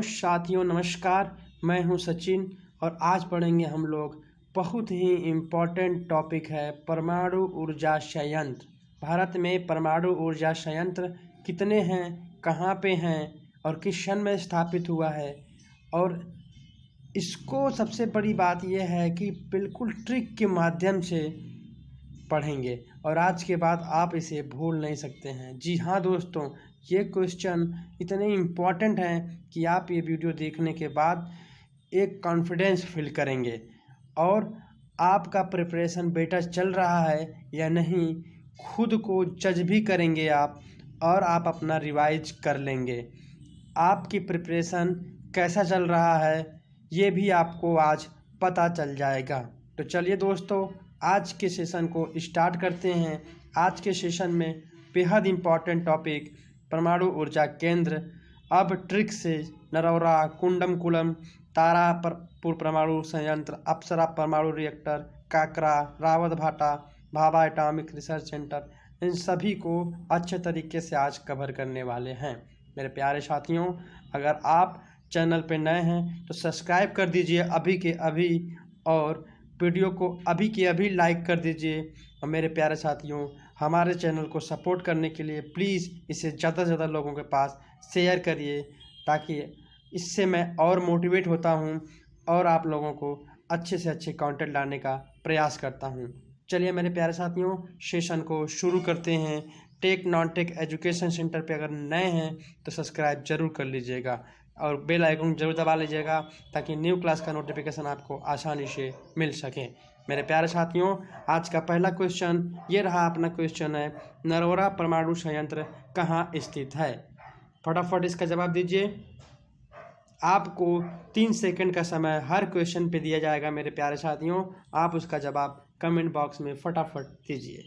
साथियों, नमस्कार। मैं हूं सचिन और आज पढ़ेंगे हम लोग बहुत ही इम्पोर्टेंट टॉपिक है परमाणु ऊर्जा संयंत्र। भारत में परमाणु ऊर्जा संयंत्र कितने हैं, कहां पे हैं और किस सन में स्थापित हुआ है। और इसको सबसे बड़ी बात यह है कि बिल्कुल ट्रिक के माध्यम से पढ़ेंगे और आज के बाद आप इसे भूल नहीं सकते हैं। जी हाँ दोस्तों, ये क्वेश्चन इतने इम्पॉर्टेंट हैं कि आप ये वीडियो देखने के बाद एक कॉन्फिडेंस फील करेंगे और आपका प्रिपरेशन बेटर चल रहा है या नहीं खुद को जज भी करेंगे आप, और आप अपना रिवाइज कर लेंगे। आपकी प्रिपरेशन कैसा चल रहा है ये भी आपको आज पता चल जाएगा। तो चलिए दोस्तों, आज के सेशन को स्टार्ट करते हैं। आज के सेशन में बेहद इम्पॉर्टेंट टॉपिक परमाणु ऊर्जा केंद्र, अब ट्रिक से नरौरा, कुंडमकुलम, तारापुर परमाणु संयंत्र, अप्सरा परमाणु reactor, Kakrapar, Rawatbhata, Bhabha atomic research centre, इन सभी को अच्छे तरीके से आज कवर करने वाले हैं। मेरे प्यारे साथियों, अगर आप चैनल पे नए हैं तो सब्सक्राइब कर दीजिए अभी के अभी और वीडियो को अभी के अभी लाइक कर दीजिए। और मेरे प्यारे साथियों, हमारे चैनल को सपोर्ट करने के लिए प्लीज़ इसे ज़्यादा से ज़्यादा लोगों के पास शेयर करिए, ताकि इससे मैं और मोटिवेट होता हूं और आप लोगों को अच्छे से अच्छे कंटेंट लाने का प्रयास करता हूं। चलिए मेरे प्यारे साथियों, सेशन को शुरू करते हैं। Tech non tech education centre पे अगर नए हैं तो सब्सक्राइब जरूर कर लीजिएगा और बेल आइकन जरूर दबा लीजिएगा, ताकि न्यू क्लास का नोटिफिकेशन आपको आसानी से मिल सके। मेरे प्यारे साथियों, आज का पहला क्वेश्चन ये रहा। अपना क्वेश्चन है, नरौरा परमाणु संयंत्र कहाँ स्थित है? फटाफट इसका जवाब दीजिए। आपको 3 सेकंड का समय हर क्वेश्चन पे दिया जाएगा। मेरे प्यारे साथियों, आप उसका जवाब कमेंट बॉक्स में फटाफट दीजिए।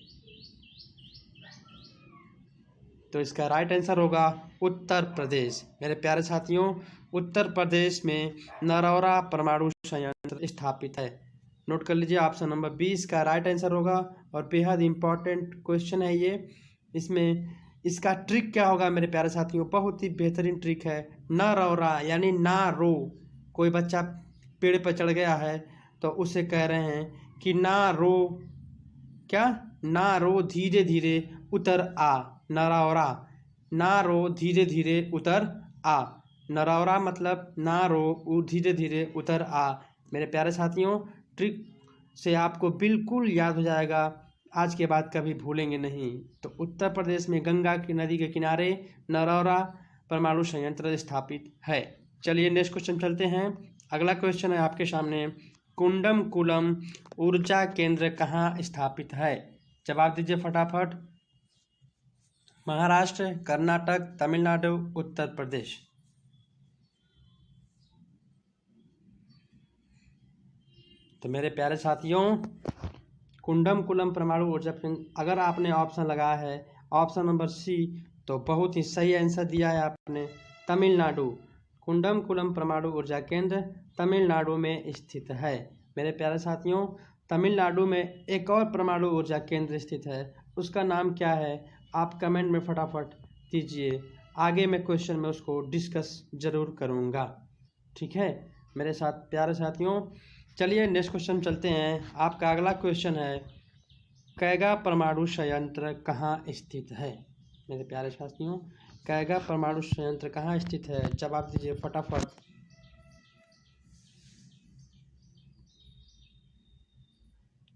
तो इसका राइट आंसर होगा उत्तर प्रदेश। मेरे प्यारे साथियों, उत्तर प्रदेश में नरौरा परमाणु संयंत्र स्थापित है। नोट कर लीजिए, ऑप्शन नंबर 20 का राइट आंसर होगा और बेहद इम्पॉर्टेंट क्वेश्चन है ये। इसमें इसका ट्रिक क्या होगा मेरे प्यारे साथियों? बहुत ही बेहतरीन ट्रिक है। नरौरा यानी ना रो। कोई बच्चा पेड़ पर चढ़ गया है तो उसे कह रहे हैं कि ना रो, क्या? ना रो, धीरे धीरे उतर आ। नरौरा, ना रो, धीरे धीरे उतर आ। नरौरा मतलब ना रो, धीरे धीरे उतर आ। मेरे प्यारे साथियों, ट्रिक से आपको बिल्कुल याद हो जाएगा, आज के बाद कभी भूलेंगे नहीं। तो उत्तर प्रदेश में गंगा की नदी के किनारे नरौरा परमाणु संयंत्र स्थापित है। चलिए नेक्स्ट क्वेश्चन चलते हैं। अगला क्वेश्चन है आपके सामने, कुंडमकुलम ऊर्जा केंद्र कहाँ स्थापित है? जवाब दीजिए फटाफट। महाराष्ट्र, कर्नाटक, तमिलनाडु, उत्तर प्रदेश। तो मेरे प्यारे साथियों, कुंडमकुलम परमाणु ऊर्जा केंद्र, अगर आपने ऑप्शन लगाया है ऑप्शन नंबर सी, तो बहुत ही सही आंसर दिया है आपने। तमिलनाडु। कुंडमकुलम परमाणु ऊर्जा केंद्र तमिलनाडु में स्थित है। मेरे प्यारे साथियों, तमिलनाडु में एक और परमाणु ऊर्जा केंद्र स्थित है, उसका नाम क्या है? आप कमेंट में फटाफट दीजिए। आगे मैं क्वेश्चन में उसको डिस्कस जरूर करूँगा, ठीक है मेरे साथ प्यारे साथियों। चलिए नेक्स्ट क्वेश्चन चलते हैं। आपका अगला क्वेश्चन है, कैगा परमाणु संयंत्र कहाँ स्थित है? मेरे प्यारे साथियों, कैगा परमाणु संयंत्र कहाँ स्थित है? जवाब दीजिए फटाफट।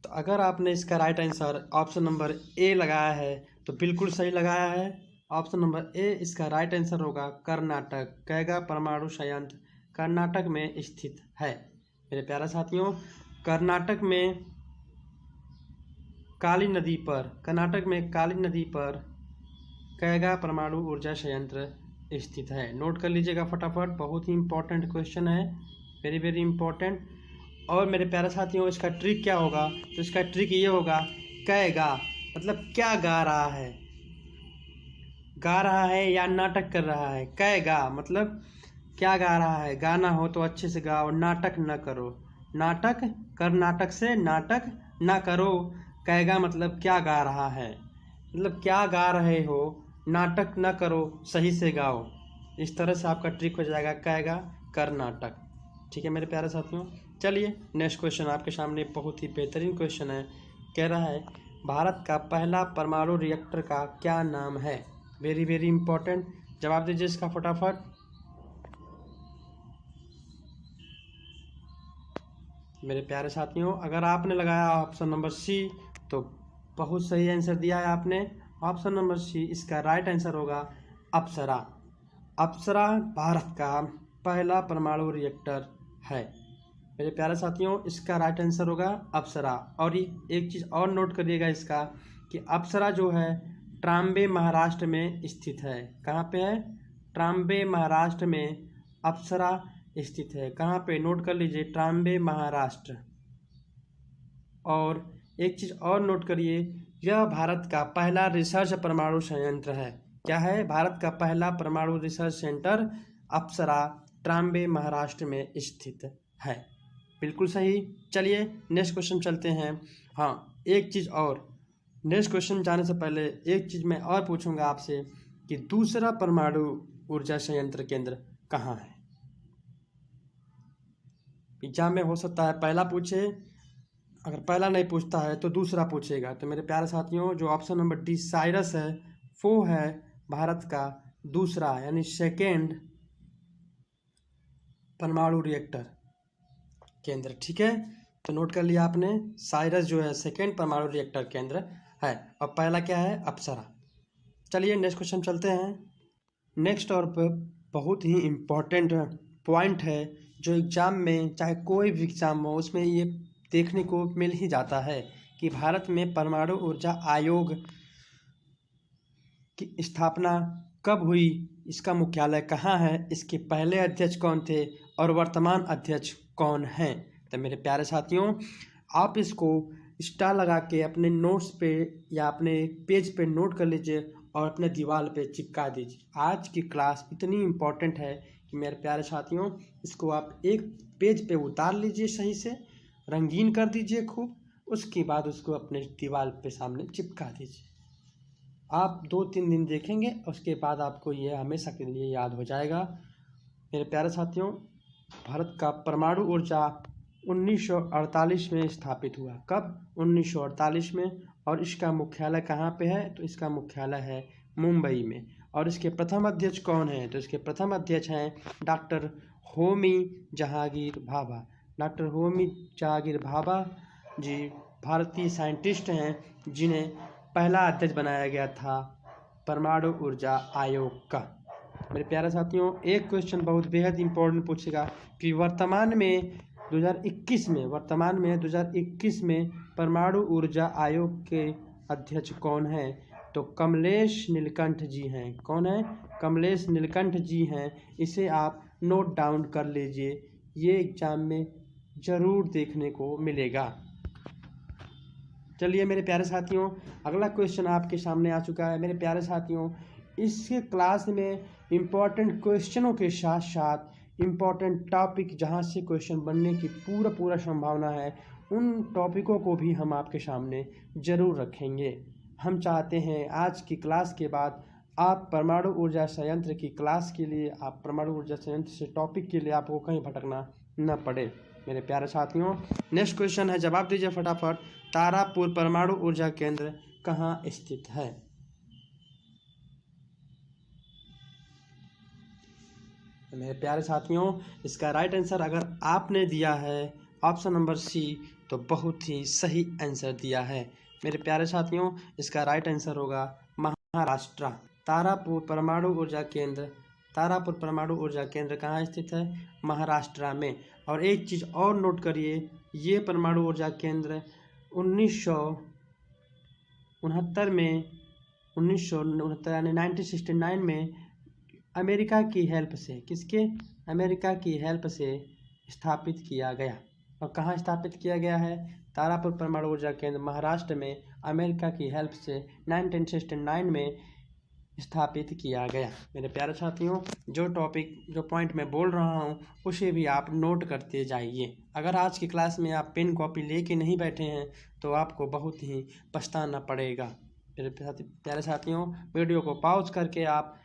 तो अगर आपने इसका right answer option number A लगाया है तो बिल्कुल सही लगाया है। ऑप्शन नंबर ए इसका राइट आंसर होगा कर्नाटक। कैगा परमाणु संयंत्र कर्नाटक में स्थित है। मेरे प्यारे साथियों, कर्नाटक में काली नदी पर कैगा परमाणु ऊर्जा संयंत्र स्थित है। नोट कर लीजिएगा फटाफट, बहुत ही इंपॉर्टेंट क्वेश्चन है, वेरी वेरी इंपॉर्टेंट। और मेरे प्यारे साथियों, इसका ट्रिक क्या होगा? तो इसका ट्रिक ये होगा, कैगा मतलब क्या गा रहा है, या नाटक कर रहा है। कैगा मतलब क्या गा रहा है। गाना हो तो अच्छे से गाओ, नाटक न करो। नाटक, कर्नाटक से नाटक न करो। कैगा मतलब क्या गा रहा है, मतलब क्या गा रहे हो, नाटक न करो, सही से गाओ। इस तरह से आपका ट्रिक हो जाएगा, क्या आएगा? कर्नाटक। ठीक है मेरे प्यारे साथियों, चलिए नेक्स्ट क्वेश्चन आपके सामने बहुत ही बेहतरीन क्वेश्चन है। कह रहा है भारत का पहला परमाणु रिएक्टर का क्या नाम है? वेरी वेरी इंपॉर्टेंट, जवाब दीजिए इसका फटाफट। मेरे प्यारे साथियों, अगर आपने लगाया ऑप्शन नंबर सी तो बहुत सही आंसर दिया है आपने। ऑप्शन नंबर सी इसका राइट आंसर होगा अप्सरा। अप्सरा भारत का पहला परमाणु रिएक्टर है। मेरे प्यारे साथियों, इसका राइट आंसर होगा अप्सरा। और एक चीज़ और नोट करिएगा इसका कि अप्सरा जो है ट्राम्बे महाराष्ट्र में स्थित है। कहाँ पे है? ट्राम्बे महाराष्ट्र में अप्सरा स्थित है। कहाँ पे? नोट कर लीजिए, ट्राम्बे महाराष्ट्र। और एक चीज़ और नोट करिए, यह भारत का पहला रिसर्च परमाणु संयंत्र है। क्या है? भारत का पहला परमाणु रिसर्च सेंटर अप्सरा ट्राम्बे महाराष्ट्र में स्थित है। बिल्कुल सही। चलिए नेक्स्ट क्वेश्चन चलते हैं। हाँ, एक चीज़ और, नेक्स्ट क्वेश्चन जाने से पहले एक चीज़ मैं और पूछूंगा आपसे कि दूसरा परमाणु ऊर्जा संयंत्र केंद्र कहाँ है? एग्जाम में हो सकता है पहला पूछे, अगर पहला नहीं पूछता है तो दूसरा पूछेगा। तो मेरे प्यारे साथियों, जो ऑप्शन नंबर डी साइरस है वो है भारत का दूसरा यानी सेकेंड परमाणु रिएक्टर केंद्र। ठीक है, तो नोट कर लिया आपने, साइरस जो है सेकेंड परमाणु रिएक्टर केंद्र है और पहला क्या है? अप्सरा। चलिए नेक्स्ट क्वेश्चन चलते हैं। नेक्स्ट और बहुत ही इम्पोर्टेंट पॉइंट है जो एग्ज़ाम में, चाहे कोई भी एग्ज़ाम हो, उसमें ये देखने को मिल ही जाता है कि भारत में परमाणु ऊर्जा आयोग की स्थापना कब हुई, इसका मुख्यालय कहाँ है, इसके पहले अध्यक्ष कौन थे और वर्तमान अध्यक्ष कौन हैं। तो मेरे प्यारे साथियों, आप इसको स्टार लगा के अपने नोट्स पे या अपने पेज पे नोट कर लीजिए और अपने दीवार पे चिपका दीजिए। आज की क्लास इतनी इम्पोर्टेंट है कि मेरे प्यारे साथियों, इसको आप एक पेज पे उतार लीजिए, सही से रंगीन कर दीजिए खूब, उसके बाद उसको अपने दीवार पे सामने चिपका दीजिए। आप 2-3 दिन देखेंगे, उसके बाद आपको ये हमेशा के लिए याद हो जाएगा। मेरे प्यारे साथियों, भारत का परमाणु ऊर्जा 1948 में स्थापित हुआ। कब? 1948 में। और इसका मुख्यालय कहाँ पे है? तो इसका मुख्यालय है मुंबई में। और इसके प्रथम अध्यक्ष कौन है? तो इसके प्रथम अध्यक्ष हैं डॉक्टर होमी जहांगीर भाभा। डॉक्टर होमी जहांगीर भाभा जी भारतीय साइंटिस्ट हैं जिन्हें पहला अध्यक्ष बनाया गया था परमाणु ऊर्जा आयोग का। मेरे प्यारे साथियों, एक क्वेश्चन बहुत बेहद इंपॉर्टेंट पूछेगा कि वर्तमान में 2021 में परमाणु ऊर्जा आयोग के अध्यक्ष कौन हैं? तो कमलेश नीलकंठ जी हैं। कौन है? कमलेश नीलकंठ जी हैं। इसे आप नोट डाउन कर लीजिए, ये एग्जाम में ज़रूर देखने को मिलेगा। चलिए मेरे प्यारे साथियों, अगला क्वेश्चन आपके सामने आ चुका है। मेरे प्यारे साथियों, इसके क्लास में इम्पॉर्टेंट क्वेश्चनों के साथ साथ इम्पॉर्टेंट टॉपिक जहां से क्वेश्चन बनने की पूरा संभावना है, उन टॉपिकों को भी हम आपके सामने ज़रूर रखेंगे। हम चाहते हैं आज की क्लास के बाद आप परमाणु ऊर्जा संयंत्र की क्लास के लिए, आप परमाणु ऊर्जा संयंत्र से टॉपिक के लिए आपको कहीं भटकना न पड़े। मेरे प्यारे साथियों, नेक्स्ट क्वेश्चन है, जवाब दीजिए फटाफट। तारापुर परमाणु ऊर्जा केंद्र कहाँ स्थित है? मेरे प्यारे साथियों, इसका राइट आंसर अगर आपने दिया है ऑप्शन नंबर सी तो बहुत ही सही आंसर दिया है। मेरे प्यारे साथियों, इसका राइट आंसर होगा महाराष्ट्र। तारापुर परमाणु ऊर्जा केंद्र कहाँ स्थित है? महाराष्ट्र में। और एक चीज़ और नोट करिए, ये परमाणु ऊर्जा केंद्र 1969 में 1969 यानी 1969 में अमेरिका की हेल्प से, किसके? अमेरिका की हेल्प से स्थापित किया गया। और कहाँ स्थापित किया गया है? तारापुर परमाणु ऊर्जा केंद्र महाराष्ट्र में अमेरिका की हेल्प से 1969 में स्थापित किया गया। मेरे प्यारे साथियों, जो पॉइंट मैं बोल रहा हूँ उसे भी आप नोट करते जाइए। अगर आज की क्लास में आप पेन कॉपी लेके नहीं बैठे हैं तो आपको बहुत ही पछताना पड़ेगा। मेरे प्यारे साथियों, वीडियो को पॉज करके आप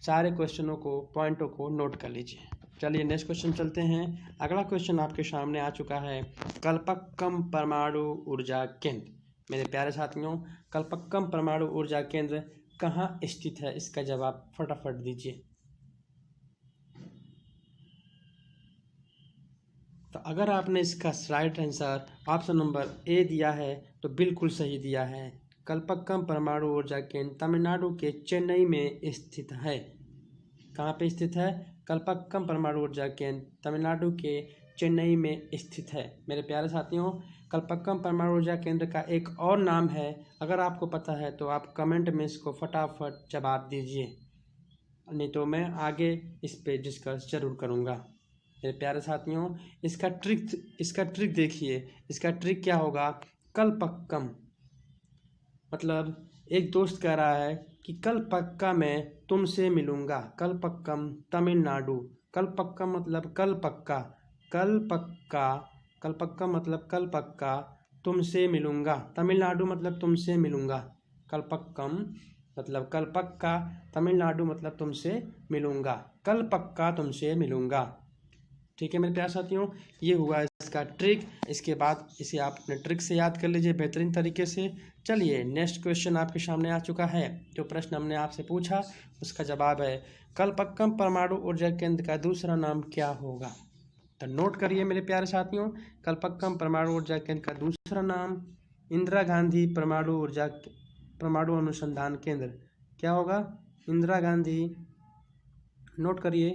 सारे क्वेश्चनों को, पॉइंटों को नोट कर लीजिए। चलिए नेक्स्ट क्वेश्चन चलते हैं। अगला क्वेश्चन आपके सामने आ चुका है, कल्पक्कम परमाणु ऊर्जा केंद्र। मेरे प्यारे साथियों, कल्पक्कम परमाणु ऊर्जा केंद्र कहाँ स्थित है, इसका जवाब फटाफट दीजिए। तो अगर आपने इसका right answer option number A दिया है तो बिल्कुल सही दिया है। कल्पक्कम परमाणु ऊर्जा केंद्र तमिलनाडु के चेन्नई में स्थित है। कहाँ पे स्थित है? कल्पक्कम परमाणु ऊर्जा केंद्र तमिलनाडु के चेन्नई में स्थित है। मेरे प्यारे साथियों, कल्पक्कम परमाणु ऊर्जा केंद्र का एक और नाम है, अगर आपको पता है तो आप कमेंट में इसको फटाफट जवाब दीजिए, नहीं तो मैं आगे इस पे डिस्कस जरूर करूँगा। मेरे प्यारे साथियों, इसका ट्रिक देखिए। इसका ट्रिक क्या होगा? कल्पक्कम मतलब एक दोस्त कह रहा है कि कल पक्का मैं तुमसे मिलूंगा। कल्पक्कम तमिलनाडु। कल्पक्कम मतलब कल पक्का, कल पक्का, कल्पक्कम मतलब कल पक्का तुमसे मिलूंगा। तमिलनाडु मतलब तुमसे मिलूंगा। कल्पक्कम मतलब कल पक्का, तमिलनाडु मतलब तुमसे मिलूंगा। कल पक्का तुमसे मिलूंगा। ठीक है मेरे प्यारे साथियों, ये हुआ इसका ट्रिक। इसके बाद इसे आप अपने ट्रिक से याद कर लीजिए बेहतरीन तरीके से। चलिए नेक्स्ट क्वेश्चन आपके सामने आ चुका है। जो प्रश्न हमने आपसे पूछा उसका जवाब है, कल्पक्कम परमाणु ऊर्जा केंद्र का दूसरा नाम क्या होगा? तो नोट करिए मेरे प्यारे साथियों, कल्पक्कम परमाणु ऊर्जा केंद्र का दूसरा नाम इंदिरा गांधी परमाणु अनुसंधान केंद्र। क्या होगा? इंदिरा गांधी, नोट करिए,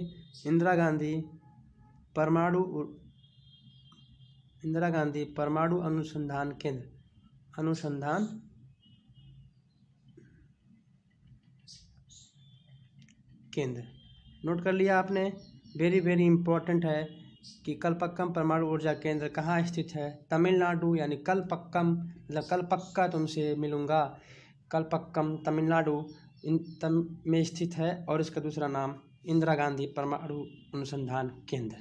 इंदिरा गांधी परमाणु अनुसंधान केंद्र। नोट कर लिया आपने? वेरी इंपॉर्टेंट है कि कल्पक्कम परमाणु ऊर्जा केंद्र कहाँ स्थित है? तमिलनाडु, यानी कल्पक्कम मतलब कल पक्का तुमसे मिलूंगा। कल्पक्कम तमिलनाडु में स्थित है और इसका दूसरा नाम इंदिरा गांधी परमाणु अनुसंधान केंद्र।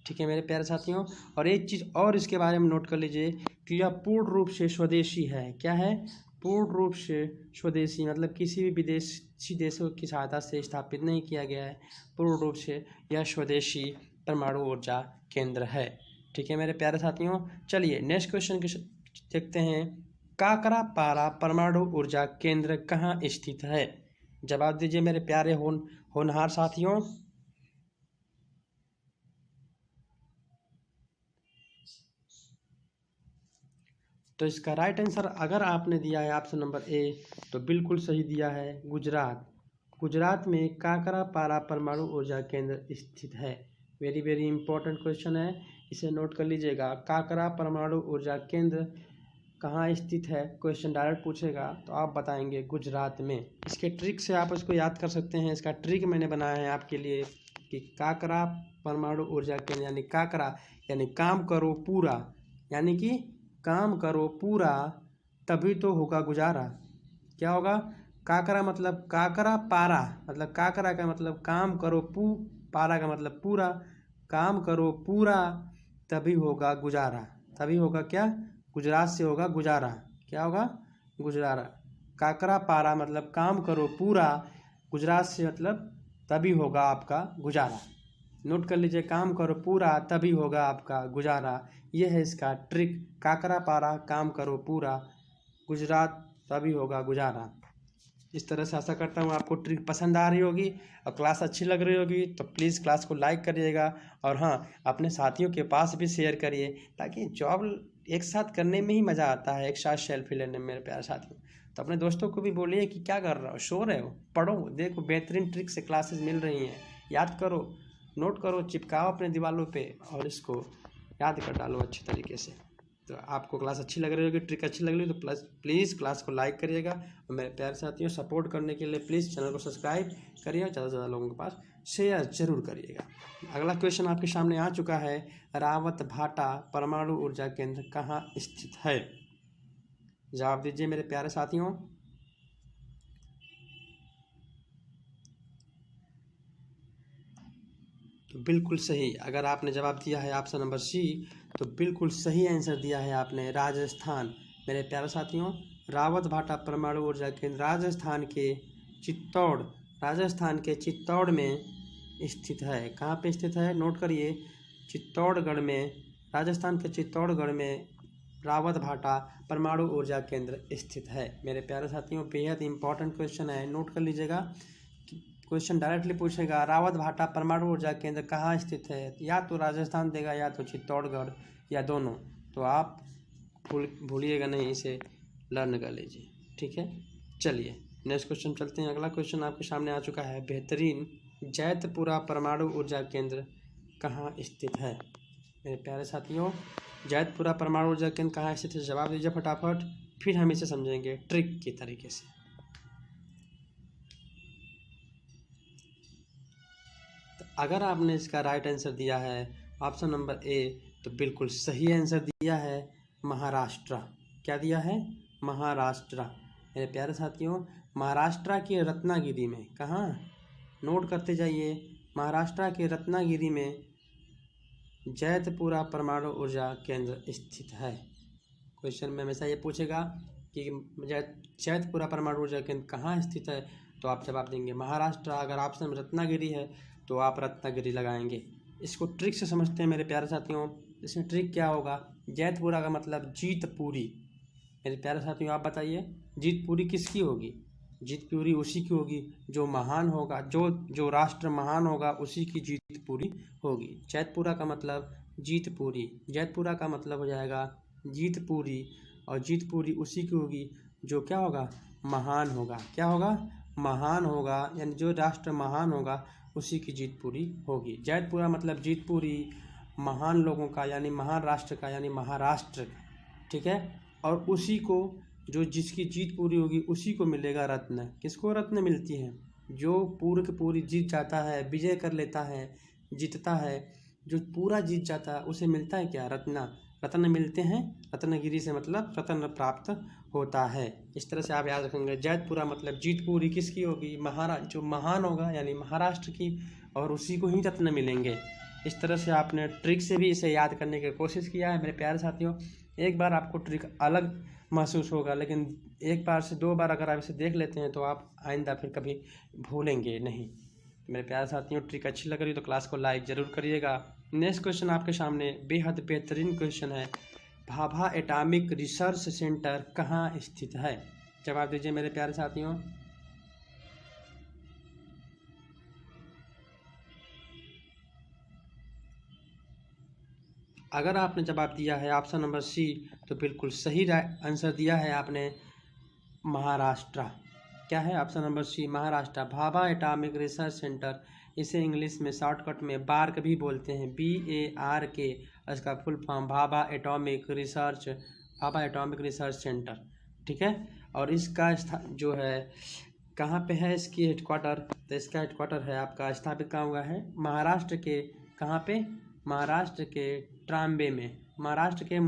ठीक है मेरे प्यारे साथियों, और एक चीज़ और इसके बारे में नोट कर लीजिए कि यह पूर्ण रूप से स्वदेशी है। क्या है? पूर्ण रूप से स्वदेशी, मतलब किसी भी विदेशी देशों की सहायता से स्थापित नहीं किया गया है। पूर्ण रूप से यह स्वदेशी परमाणु ऊर्जा केंद्र है। ठीक है मेरे प्यारे साथियों, चलिए नेक्स्ट क्वेश्चन देखते हैं। काकरापारा परमाणु ऊर्जा केंद्र कहाँ स्थित है? जवाब दीजिए मेरे प्यारे होनहार साथियों। तो इसका राइट आंसर अगर आपने दिया है ऑप्शन नंबर ए तो बिल्कुल सही दिया है, गुजरात। गुजरात में काकरापारा परमाणु ऊर्जा केंद्र स्थित है। वेरी इंपॉर्टेंट क्वेश्चन है, इसे नोट कर लीजिएगा। काकरा परमाणु ऊर्जा केंद्र कहाँ स्थित है, क्वेश्चन डायरेक्ट पूछेगा तो आप बताएंगे गुजरात में। इसके ट्रिक से आप इसको याद कर सकते हैं। इसका ट्रिक मैंने बनाया है आपके लिए कि काकरा परमाणु ऊर्जा केंद्र, यानी काकरा यानी काम करो पूरा, यानी कि काम करो पूरा तभी तो होगा गुजारा। क्या होगा? काकरा मतलब काकरा, पारा मतलब काकरा का मतलब काम करो, पारा का मतलब पूरा। काम करो पूरा तभी होगा गुजारा। तभी होगा क्या? गुजरात से होगा गुजारा। क्या होगा? गुजारा। काकरा पारा मतलब काम करो पूरा, गुजरात से मतलब तभी होगा आपका गुजारा। नोट कर लीजिए, काम करो पूरा तभी होगा आपका गुजारा। यह है इसका ट्रिक, काकरा पारा काम करो पूरा, गुजरात तभी होगा गुजारा। इस तरह से आशा करता हूँ आपको ट्रिक पसंद आ रही होगी और क्लास अच्छी लग रही होगी। तो प्लीज़ क्लास को लाइक करिएगा और हाँ, अपने साथियों के पास भी शेयर करिए, ताकि जॉब एक साथ करने में ही मज़ा आता है, एक साथ सेल्फी लेने में। मेरे प्यारे साथियों, तो अपने दोस्तों को भी बोलिए कि क्या कर रहे हो, सो रहे हो, पढ़ो, देखो बेहतरीन ट्रिक से क्लासेस मिल रही हैं, याद करो, नोट करो, चिपकाओ अपने दीवारों पे और इसको याद कर डालो अच्छी तरीके से। तो आपको क्लास अच्छी लग रही होगी, ट्रिक अच्छी लग रही है तो प्लीज़ क्लास को लाइक करिएगा और मेरे प्यारे साथियों सपोर्ट करने के लिए प्लीज़ चैनल को सब्सक्राइब करिएगा, ज़्यादा से ज़्यादा लोगों के पास शेयर जरूर करिएगा। अगला क्वेश्चन आपके सामने आ चुका है, रावत भाटा परमाणु ऊर्जा केंद्र कहाँ स्थित है? जवाब दीजिए मेरे प्यारे साथियों। तो बिल्कुल सही, अगर आपने जवाब दिया है ऑप्शन नंबर सी तो बिल्कुल सही आंसर दिया है आपने, राजस्थान। मेरे प्यारे साथियों, रावत भाटा परमाणु ऊर्जा केंद्र राजस्थान के चित्तौड़ राजस्थान के चित्तौड़ में स्थित है। कहाँ पे स्थित है, नोट करिए, चित्तौड़गढ़ में, राजस्थान के चित्तौड़गढ़ में रावत भाटा परमाणु ऊर्जा केंद्र स्थित है। मेरे प्यारे साथियों, बेहद इंपॉर्टेंट क्वेश्चन है, नोट कर लीजिएगा। क्वेश्चन डायरेक्टली पूछेगा रावत भाटा परमाणु ऊर्जा केंद्र कहाँ स्थित है, या तो राजस्थान देगा या तो चित्तौड़गढ़ या दोनों, तो आप भूलिएगा नहीं, इसे लर्न कर लीजिए, ठीक है। चलिए नेक्स्ट क्वेश्चन चलते हैं। अगला क्वेश्चन आपके सामने आ चुका है, बेहतरीन जैतपुरा परमाणु ऊर्जा केंद्र कहाँ स्थित है। मेरे प्यारे साथियों, जैतपुरा परमाणु ऊर्जा केंद्र कहाँ स्थित है, जवाब दीजिए फटाफट, फिर हम इसे समझेंगे ट्रिक के तरीके से। तो अगर आपने इसका राइट आंसर दिया है ऑप्शन नंबर ए, तो बिल्कुल सही आंसर दिया है महाराष्ट्र। क्या दिया है, महाराष्ट्र। मेरे प्यारे साथियों, महाराष्ट्र के रत्नागिरी में, कहाँ, नोट करते जाइए, महाराष्ट्र के रत्नागिरी में जैतपुरा परमाणु ऊर्जा केंद्र स्थित है। क्वेश्चन में हमेशा ये पूछेगा कि जैतपुरा परमाणु ऊर्जा केंद्र कहाँ स्थित है, तो आप जवाब देंगे महाराष्ट्र। अगर ऑप्शन में रत्नागिरी है तो आप रत्नागिरी लगाएंगे। इसको ट्रिक से समझते हैं मेरे प्यारे साथियों। इसमें ट्रिक क्या होगा, जैतपुरा का मतलब जीत पूरी। मेरे प्यारे साथियों, आप बताइए जीत पूरी किसकी होगी, जीत पूरी उसी की होगी जो महान होगा, जो राष्ट्र महान होगा उसी की जीत पूरी होगी। जैतपुरा का मतलब जीत पूरी, जैतपुरा का मतलब हो जाएगा जीत पूरी, और जीत पूरी उसी की होगी जो क्या होगा, महान होगा। क्या होगा, महान होगा, यानी जो राष्ट्र महान होगा उसी की जीत पूरी होगी। जैतपुरा मतलब जीत पूरी, महान लोगों का यानी महान राष्ट्र का यानी महाराष्ट्र, ठीक है। और उसी को, जो जिसकी जीत पूरी होगी उसी को मिलेगा रत्न। किसको रत्न मिलती है, जो पूरी की पूरी जीत जाता है, विजय कर लेता है, जीतता है, जो पूरा जीत जाता है उसे मिलता है क्या, रत्न। रत्न मिलते हैं, रत्नगिरी से मतलब रत्न प्राप्त होता है। इस तरह से आप याद रखेंगे, जैतपुरा मतलब जीत पूरी किसकी होगी, जो महान होगा यानी महाराष्ट्र की, और उसी को ही रत्न मिलेंगे। इस तरह से आपने ट्रिक से भी इसे याद करने की कोशिश किया है। मेरे प्यारे साथियों, एक बार आपको ट्रिक अलग महसूस होगा, लेकिन एक बार से दो बार अगर आप इसे देख लेते हैं तो आप आइंदा फिर कभी भूलेंगे नहीं। मेरे प्यारे साथियों, ट्रिक अच्छी लग रही तो क्लास को लाइक ज़रूर करिएगा। नेक्स्ट क्वेश्चन आपके सामने बेहद बेहतरीन क्वेश्चन है, भाभा एटॉमिक रिसर्च सेंटर कहाँ स्थित है। जवाब दीजिए मेरे प्यारे साथियों। अगर आपने जवाब दिया है ऑप्शन नंबर सी, तो बिल्कुल सही आंसर दिया है आपने, महाराष्ट्र। क्या है, option number C, Maharashtra. Bhabha atomic research centre, इसे इंग्लिश में शॉर्टकट में बार्क भी बोलते हैं, BARK, इसका full form Bhabha atomic research centre, ठीक है। और इसका जो है कहाँ पे है, इसकी हेडक्वार्टर, तो इसका हेडक्वार्टर है आपका स्थापित कहाँ हुआ है, महाराष्ट्र के, कहाँ पे, महाराष्ट्र के ट्राम्बे में, महाराष्ट्र के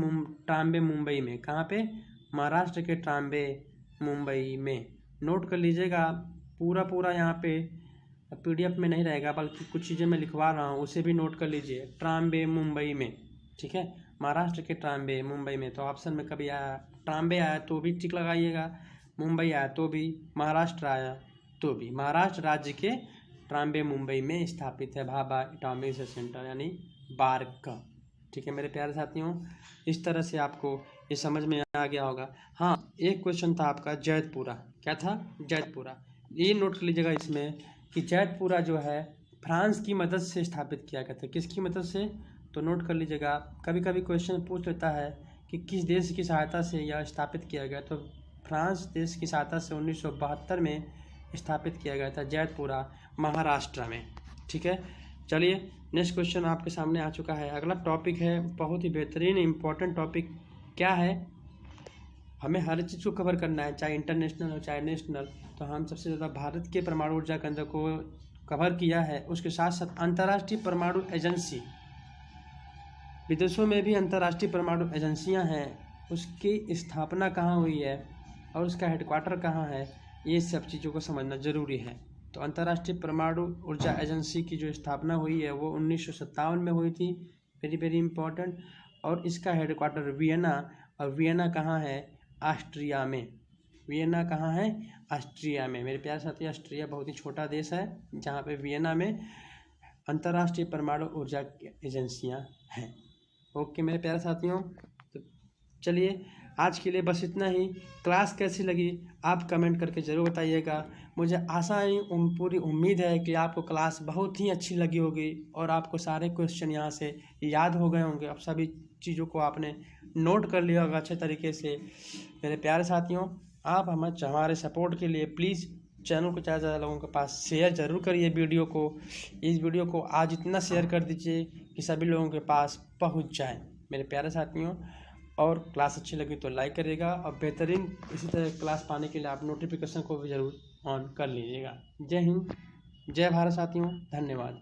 ट्राम्बे मुंबई में। कहाँ पे, महाराष्ट्र के ट्राम्बे मुंबई में। नोट कर लीजिएगा, पूरा यहाँ पे PDF में नहीं रहेगा, बल्कि कुछ चीज़ें मैं लिखवा रहा हूँ, उसे भी नोट कर लीजिए, ट्राम्बे मुंबई में, ठीक है। महाराष्ट्र के ट्राम्बे मुंबई में, तो ऑप्शन में कभी आया ट्राम्बे आया तो भी टिक लगाइएगा, मुंबई आया तो भी, महाराष्ट्र आया तो भी। महाराष्ट्र राज्य के ट्राम्बे मुंबई में स्थापित है भाभा एटॉमिक रिसर्च सेंटर यानी बार्क, ठीक है मेरे प्यारे साथियों। इस तरह से आपको ये समझ में आ गया होगा। हाँ, एक क्वेश्चन था आपका जैतपुरा, क्या था, जैतपुरा। ये नोट कर लीजिएगा इसमें कि जैतपुरा जो है फ्रांस की मदद से स्थापित किया गया था। किसकी मदद से, तो नोट कर लीजिएगा, कभी कभी क्वेश्चन पूछ लेता है कि किस देश की सहायता से यह स्थापित किया गया, तो फ्रांस देश की सहायता से 1972 में स्थापित किया गया था जैतपुरा, महाराष्ट्र में, ठीक है। चलिए नेक्स्ट क्वेश्चन आपके सामने आ चुका है। अगला टॉपिक है बहुत ही बेहतरीन इम्पोर्टेंट टॉपिक। क्या है, हमें हर चीज़ को कवर करना है, चाहे इंटरनेशनल हो चाहे नेशनल। तो हम सबसे ज़्यादा भारत के परमाणु ऊर्जा केंद्र को कवर किया है, उसके साथ साथ अंतर्राष्ट्रीय परमाणु एजेंसी, विदेशों में भी अंतर्राष्ट्रीय परमाणु एजेंसियां हैं, उसकी स्थापना कहाँ हुई है और उसका हेडक्वार्टर कहाँ है, ये सब चीज़ों को समझना ज़रूरी है। तो अंतर्राष्ट्रीय परमाणु ऊर्जा एजेंसी की जो स्थापना हुई है वो 1957 में हुई थी, वेरी इंपॉर्टेंट। और इसका हेडक्वार्टर वियना, और वियना कहाँ है, ऑस्ट्रिया में। वियना कहाँ है, ऑस्ट्रिया में। मेरे प्यारे साथी, ऑस्ट्रिया बहुत ही छोटा देश है जहाँ पे वियना में अंतर्राष्ट्रीय परमाणु ऊर्जा एजेंसियाँ हैं। ओके मेरे प्यारे साथियों, तो चलिए आज के लिए बस इतना ही। क्लास कैसी लगी आप कमेंट करके ज़रूर बताइएगा। मुझे आशा है, पूरी उम्मीद है कि आपको क्लास बहुत ही अच्छी लगी होगी और आपको सारे क्वेश्चन यहाँ से याद हो गए होंगे। अब सभी चीज़ों को आपने नोट कर लिया होगा अच्छे तरीके से। मेरे प्यारे साथियों, आप हमारे सपोर्ट के लिए प्लीज़ चैनल को ज़्यादा ज़्यादा लोगों के पास शेयर ज़रूर करिए। वीडियो को, इस वीडियो को आज इतना शेयर कर दीजिए कि सभी लोगों के पास पहुंच जाए मेरे प्यारे साथियों। और क्लास अच्छी लगी तो लाइक करिएगा और बेहतरीन इसी तरह क्लास पाने के लिए आप नोटिफिकेशन को भी ज़रूर ऑन कर लीजिएगा। जय हिंद, जय भारत साथियों, धन्यवाद।